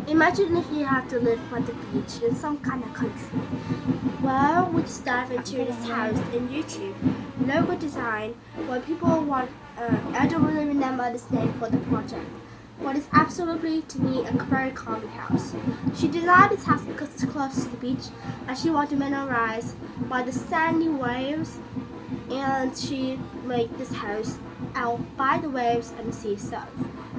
Imagine if you had to live by the beach in some kind of country. Well, we just dive into this house in YouTube. Logo design, what people want. I don't really remember this name for the project, but it's absolutely to me a very calming house. She designed this house because it's close to the beach, and she wanted to memorize by the sandy waves, and she made this house out by the waves and the sea itself.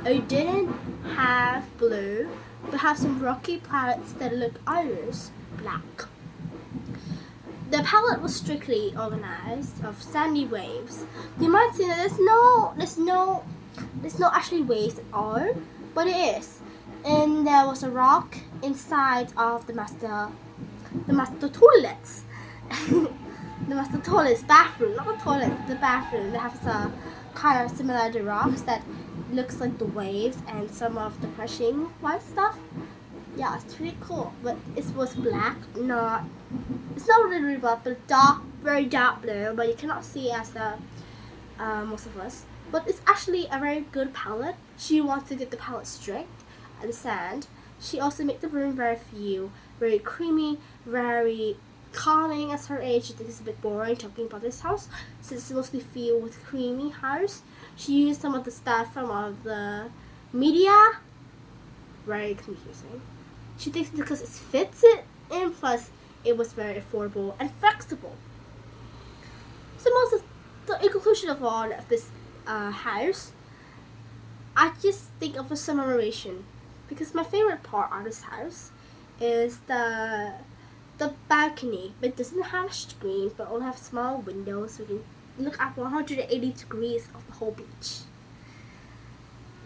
It didn't have blue, but have some rocky palettes that look iris black. The palette was strictly organized of sandy waves. You might say that there's no actually waves at all, but it is. And there was a rock inside of the master toilets. The master toilets bathroom, not the toilet, the bathroom. They have a kind of similar to rocks that looks like the waves and some of the crashing white stuff. Yeah, it's pretty cool. But it was black, it's not really black, but dark, very dark blue. But you cannot see as most of us. But it's actually a very good palette. She wants to get the palette straight and the sand. She also made the room very creamy, very calming. As her age, I think it's a bit boring talking about this house since it's mostly filled with creamy house. She used some of the stuff from all of the media. Very confusing. She thinks because it fits it, and plus it was very affordable and flexible. So most of in conclusion of all of this house, I just think of a summarization because my favorite part of this house is the balcony. But it doesn't have a screen, but only have small windows so you can look at 180 degrees of the whole beach.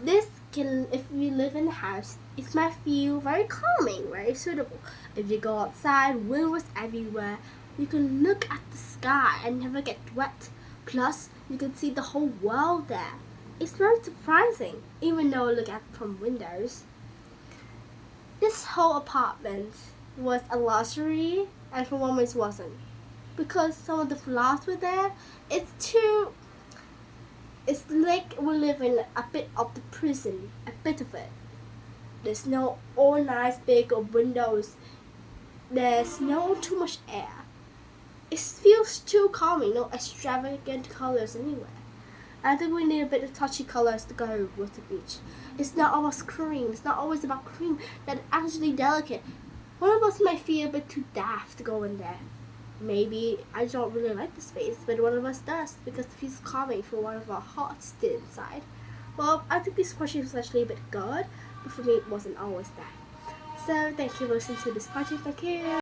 This can, if you live in the house, it might feel very calming, very suitable. If you go outside, windows everywhere, you can look at the sky and never get wet. Plus, you can see the whole world there. It's very surprising, even though you look at from windows. This whole apartment was a luxury, and for moments wasn't. Because some of the flaws were there, it's like we live in a bit of the prison, a bit of it. There's no all nice big windows. There's no too much air. It feels too calming, no extravagant colors anywhere. I think we need a bit of touchy colors to go with the beach. It's not always cream. It's not always about cream. That's actually delicate. One of us might feel a bit too daft to go in there. Maybe I don't really like the space, but one of us does because it feels calming for one of our hearts to inside. Well, I think this project was actually a bit good, but for me it wasn't always that. So thank you for listening to this project. Thank you.